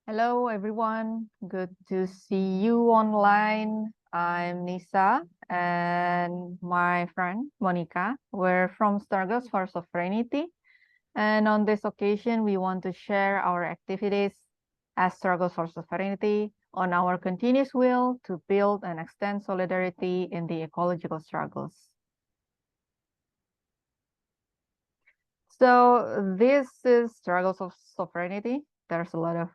Hello, everyone. Good to see you online. I'm Nisa and my friend Monica. We're from Struggles for Sovereignty. And on this occasion, we want to share our activities as Struggles for Sovereignty on our continuous will to build and extend solidarity in the ecological struggles. So this is Struggles of Sovereignty. There's a lot of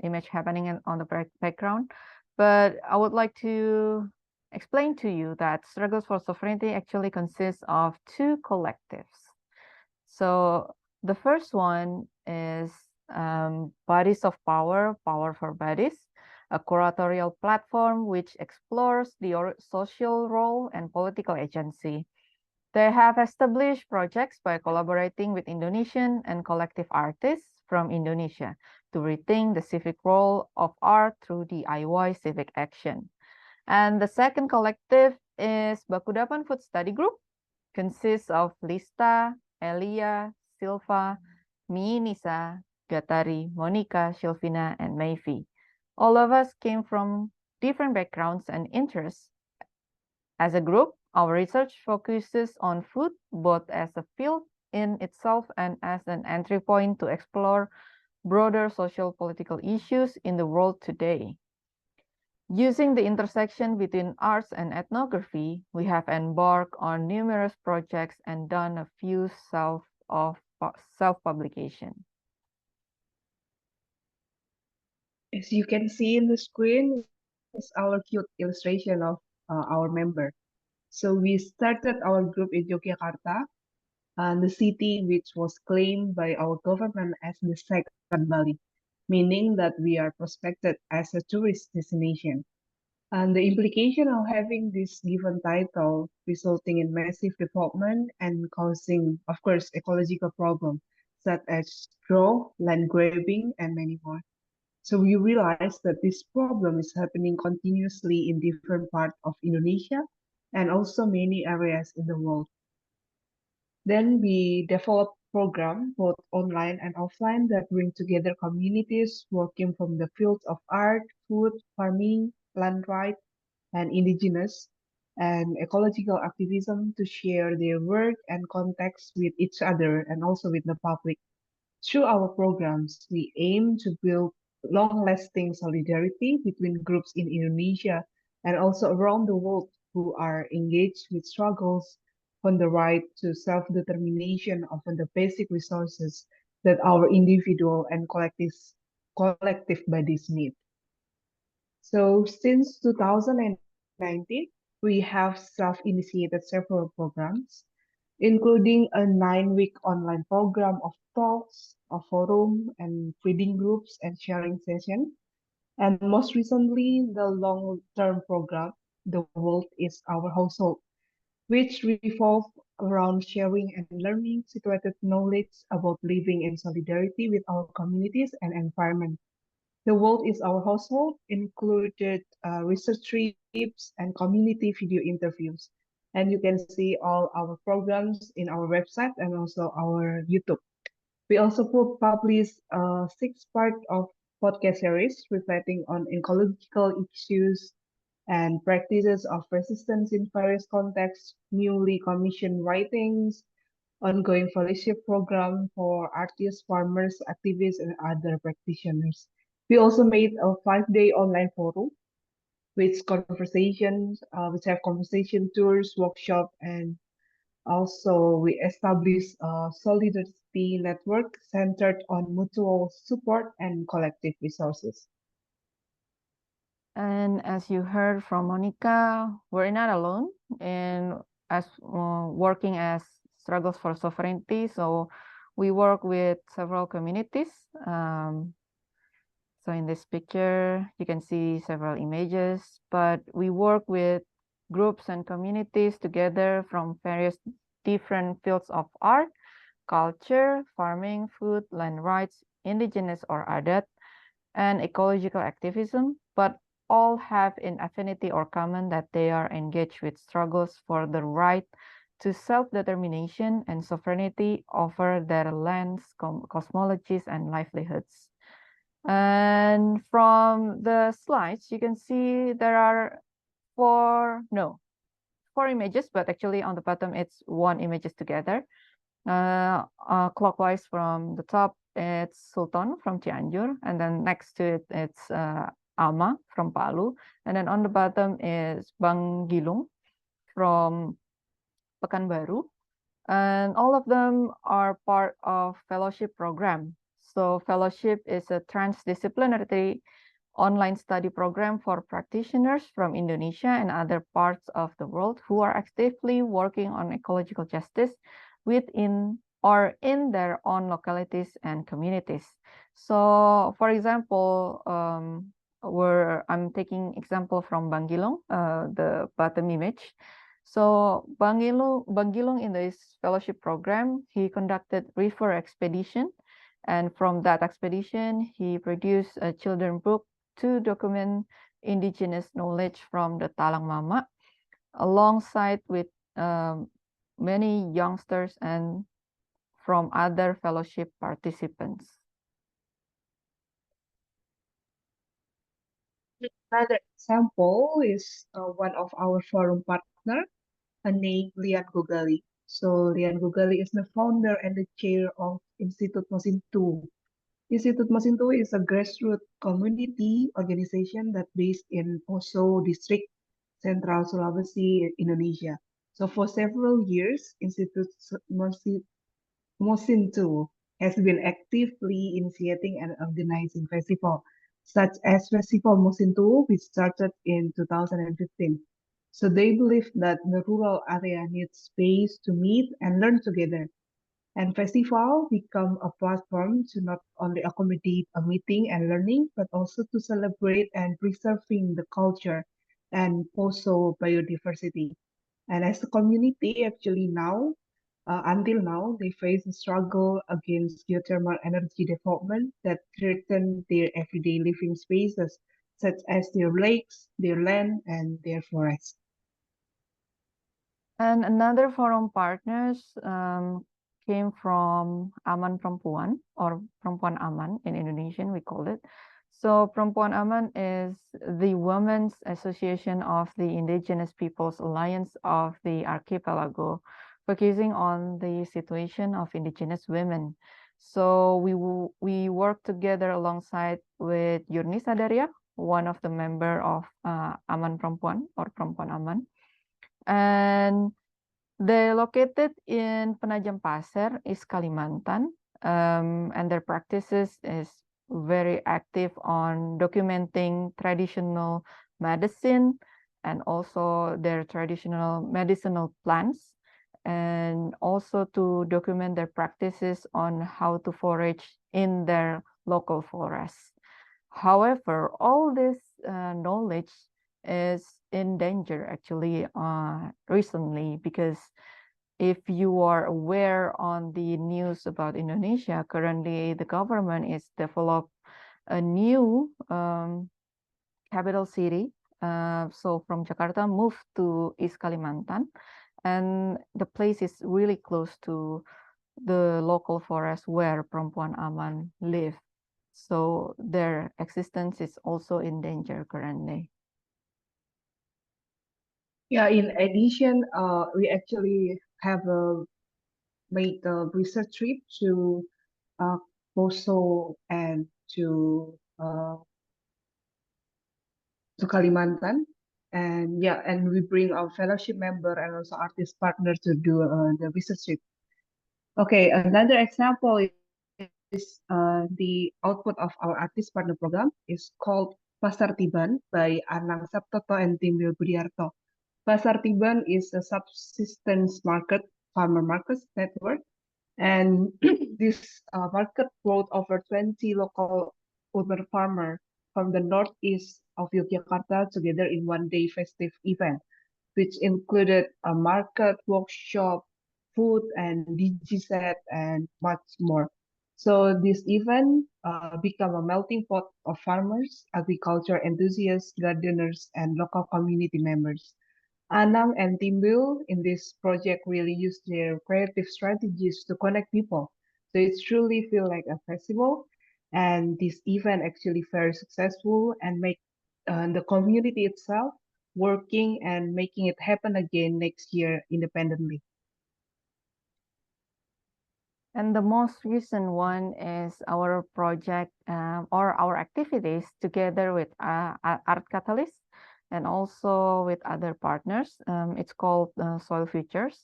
image happening on the background, but I would like to explain to you that Struggles for Sovereignty actually consists of two collectives. So the first one is Bodies of Power, Power for Bodies, a curatorial platform which explores the social role and political agency. They have established projects by collaborating with Indonesian and collective artists from Indonesia to rethink the civic role of art through DIY civic action. And the second collective is Bakudapan Food Study Group, consists of Lista, Elia, Silva, me, Nisa, Gatari, Monica, Sylvina, and Mayfi. All of us came from different backgrounds and interests. As a group, our research focuses on food, both as a field in itself and as an entry point to explore broader social political issues in the world today. Using the intersection between arts and ethnography, we have embarked on numerous projects and done a few self-publication. As you can see in the screen is our cute illustration of our member. So we started our group in Yogyakarta, the city which was claimed by our government as the second Bali, meaning that we are prospected as a tourist destination. And the implication of having this given title resulting in massive development and causing, of course, ecological problems such as drought, land grabbing, and many more. So we realized that this problem is happening continuously in different parts of Indonesia and also many areas in the world. Then we developed programs both online and offline that bring together communities working from the fields of art, food, farming, land rights, and indigenous and ecological activism to share their work and context with each other and also with the public. Through our programs, we aim to build long-lasting solidarity between groups in Indonesia and also around the world who are engaged with struggles on the right to self-determination of the basic resources that our individual and collective bodies need. So since 2019, we have self-initiated several programs including a 9-week online program of talks, a forum, and reading groups and sharing sessions. And most recently, the long-term program, The World is Our Household, which revolves around sharing and learning situated knowledge about living in solidarity with our communities and environment. The World is Our Household included research trips and community video interviews. And you can see all our programs in our website and also our YouTube. We also publish a 6-part of podcast series reflecting on ecological issues and practices of resistance in various contexts, newly commissioned writings, ongoing fellowship program for artists, farmers, activists, and other practitioners. We also made a 5-day online forum which have conversation tours, workshop, and also we established a solidarity network centered on mutual support and collective resources. And as you heard from Monica, we're not alone in as working as Struggles for Sovereignty. So we work with several communities. So in this picture, you can see several images, but we work with groups and communities together from various different fields of art, culture, farming, food, land rights, indigenous or adat, and ecological activism, but all have in affinity or common that they are engaged with struggles for the right to self-determination and sovereignty over their lands, cosmologies, and livelihoods. And from the slides, you can see there are four images, but actually on the bottom, it's one images together. Clockwise from the top, it's Sultan from Cianjur, and then next to it, it's Ama from Palu, and then on the bottom is Bang Gilung from Pekanbaru, and all of them are part of fellowship program. So fellowship is a transdisciplinary online study program for practitioners from Indonesia and other parts of the world who are actively working on ecological justice within or in their own localities and communities. So, for example, where I'm taking example from Bangilong, the bottom image. So Bangilong in this fellowship program, he conducted river expedition, and from that expedition, he produced a children book to document indigenous knowledge from the Talang Mama, alongside with many youngsters and from other fellowship participants. Another example is one of our forum partner, named Lian Gogali. So Lian Gogali is the founder and the chair of Institut Mosinto. Institut Mosinto is a grassroots community organization that based in Poso district, Central Sulawesi, Indonesia. So for several years, Institut Mosinto has been actively initiating and organizing festivals, such as Festival Mosinto, which started in 2015. So they believe that the rural area needs space to meet and learn together. And festival become a platform to not only accommodate a meeting and learning, but also to celebrate and preserving the culture and also biodiversity. And as a community, actually now, until now, they face a struggle against geothermal energy development that threaten their everyday living spaces, such as their lakes, their land, and their forests. And another forum partners came from Aman Perempuan, or Perempuan Aman in Indonesian, we call it. So Perempuan Aman is the Women's Association of the Indigenous Peoples Alliance of the Archipelago, focusing on the situation of indigenous women. So we work together alongside with Yurni Sadaria, one of the member of Aman Perempuan or Perempuan Aman. And they're located in Penajam Pasir, East Kalimantan, and their practices is very active on documenting traditional medicine and also their traditional medicinal plants, and also to document their practices on how to forage in their local forests. However, all this knowledge is in danger actually recently, because if you are aware on the news about Indonesia, currently the government is develop a new capital city. So from Jakarta, move to East Kalimantan, and the place is really close to the local forest where Perempuan Aman live. So their existence is also in danger currently. Yeah, in addition, we actually have made a research trip to uh, Poso and to Kalimantan. And yeah, and we bring our fellowship member and also artist partner to do the research trip. Okay, another example is the output of our artist partner program is called Pasar Tiban by Anang Saptoto and Timbil Budiarto. Pasar Tiban is a subsistence market, farmer market network, and this market brought over 20 local urban farmers from the northeast of Yogyakarta together in one day festive event, which included a market, workshop, food, and DJ set, and much more. So this event became a melting pot of farmers, agriculture enthusiasts, gardeners, and local community members. Anang and Timbul in this project really use their creative strategies to connect people. So it truly feels like a festival. And this event actually very successful and make the community itself working and making it happen again next year independently. And the most recent one is our project or our activities together with Art Catalyst and also with other partners. It's called Soil Futures.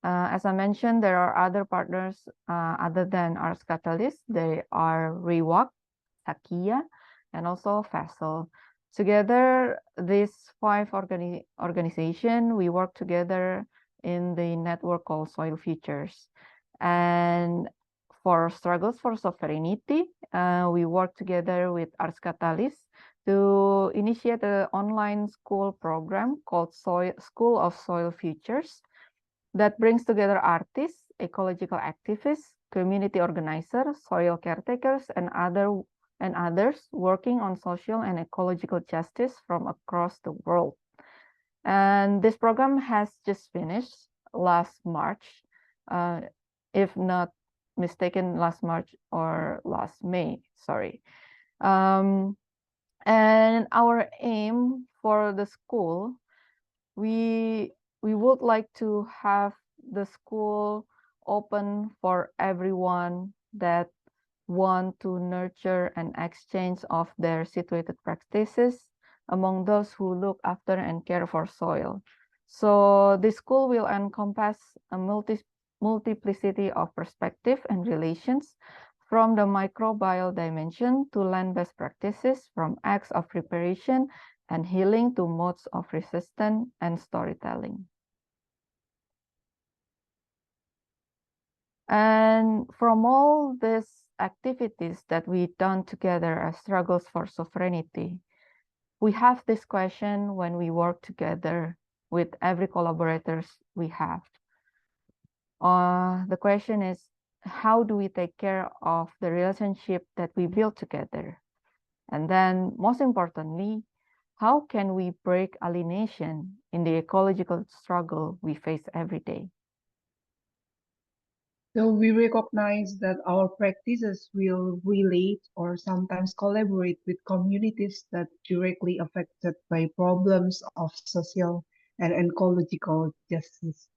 As I mentioned, there are other partners other than Art Catalyst. They are Rewalk, Sakia, and also FASL. Together, these five organizations, we work together in the network called Soil Futures. And for Struggles for Sovereignty, we work together with Ars Catalyst to initiate an online school program called School of Soil Futures that brings together artists, ecological activists, community organizers, soil caretakers, and others working on social and ecological justice from across the world. And this program has just finished last March, if not mistaken, last March or last May, sorry. And our aim for the school, we would like to have the school open for everyone that want to nurture an exchange of their situated practices among those who look after and care for soil. So this school will encompass a multiplicity of perspective and relations from the microbial dimension to land-based practices, from acts of preparation and healing to modes of resistance and storytelling. And from all these activities that we've done together as Struggles for Sovereignty, we have this question when we work together with every collaborators we have. The question is, how do we take care of the relationship that we build together? And then most importantly, how can we break alienation in the ecological struggle we face every day? So we recognize that our practices will relate or sometimes collaborate with communities that directly affected by problems of social and ecological justice.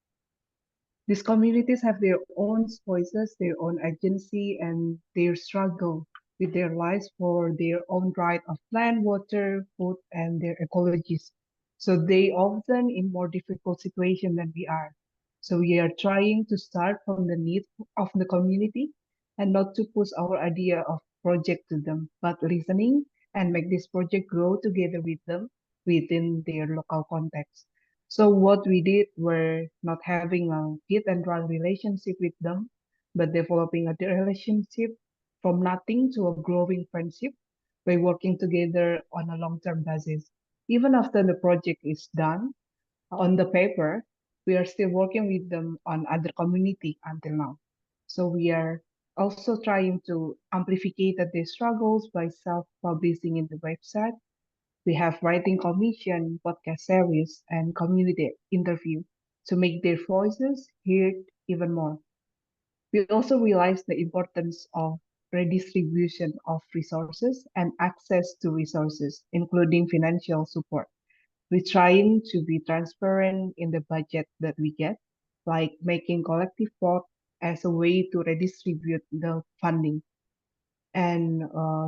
These communities have their own voices, their own agency, and their struggle with their lives for their own right of land, water, food, and their ecologies. So they often in more difficult situation than we are. So we are trying to start from the need of the community and not to push our idea of project to them, but listening and make this project grow together with them within their local context. So what we did were not having a hit and run relationship with them, but developing a relationship from nothing to a growing friendship by working together on a long-term basis. Even after the project is done, on the paper, we are still working with them on other community until now. So we are also trying to amplify their struggles by self-publishing in the website. We have writing commission, podcast series, and community interview to make their voices heard even more. We also realize the importance of redistribution of resources and access to resources, including financial support. We're trying to be transparent in the budget that we get, like making collective vote as a way to redistribute the funding. And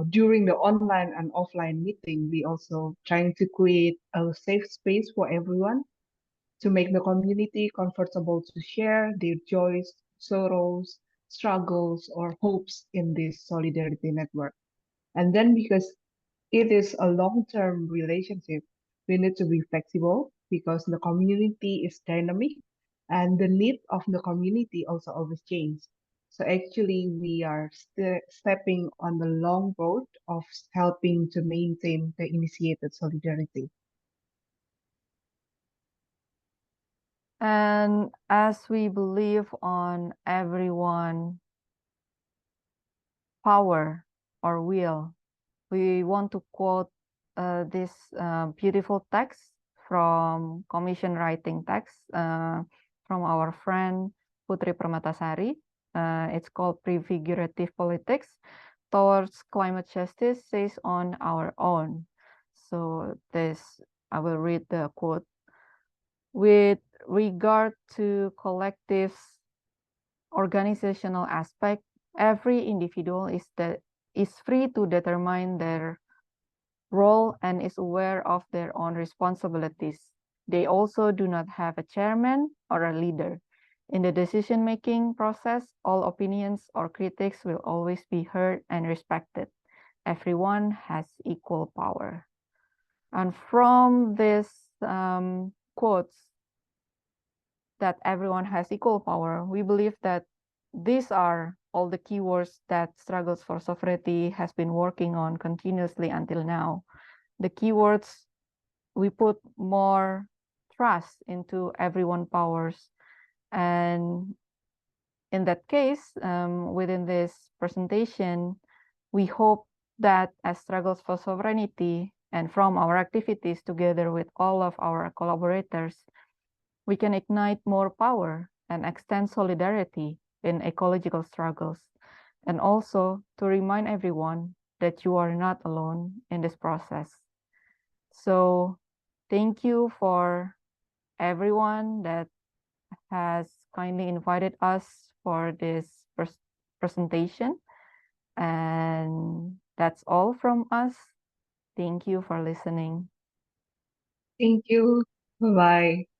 during the online and offline meeting, we also trying to create a safe space for everyone to make the community comfortable to share their joys, sorrows, struggles, or hopes in this solidarity network. And then because it is a long-term relationship, we need to be flexible because the community is dynamic and the need of the community also always change. So actually, we are stepping on the long road of helping to maintain the initiated solidarity. And as we believe on everyone power or will, we want to quote this beautiful text from commission writing text from our friend Putri Permatasari. It's called Prefigurative Politics, towards climate justice is on our own. So I will read the quote. With regard to collective organizational aspect, every individual is free to determine their role and is aware of their own responsibilities. They also do not have a chairman or a leader. In the decision-making process, all opinions or critics will always be heard and respected. Everyone has equal power. And from this quotes that everyone has equal power, we believe that these are all the keywords that Struggles for Sovereignty has been working on continuously until now. The keywords, we put more trust into everyone powers. And in that case, within this presentation, we hope that as Struggles for Sovereignty and from our activities together with all of our collaborators, we can ignite more power and extend solidarity in ecological struggles, and also to remind everyone that you are not alone in this process. So thank you for everyone that has kindly invited us for this presentation. And that's all from us. Thank you for listening. Thank you. Bye-bye.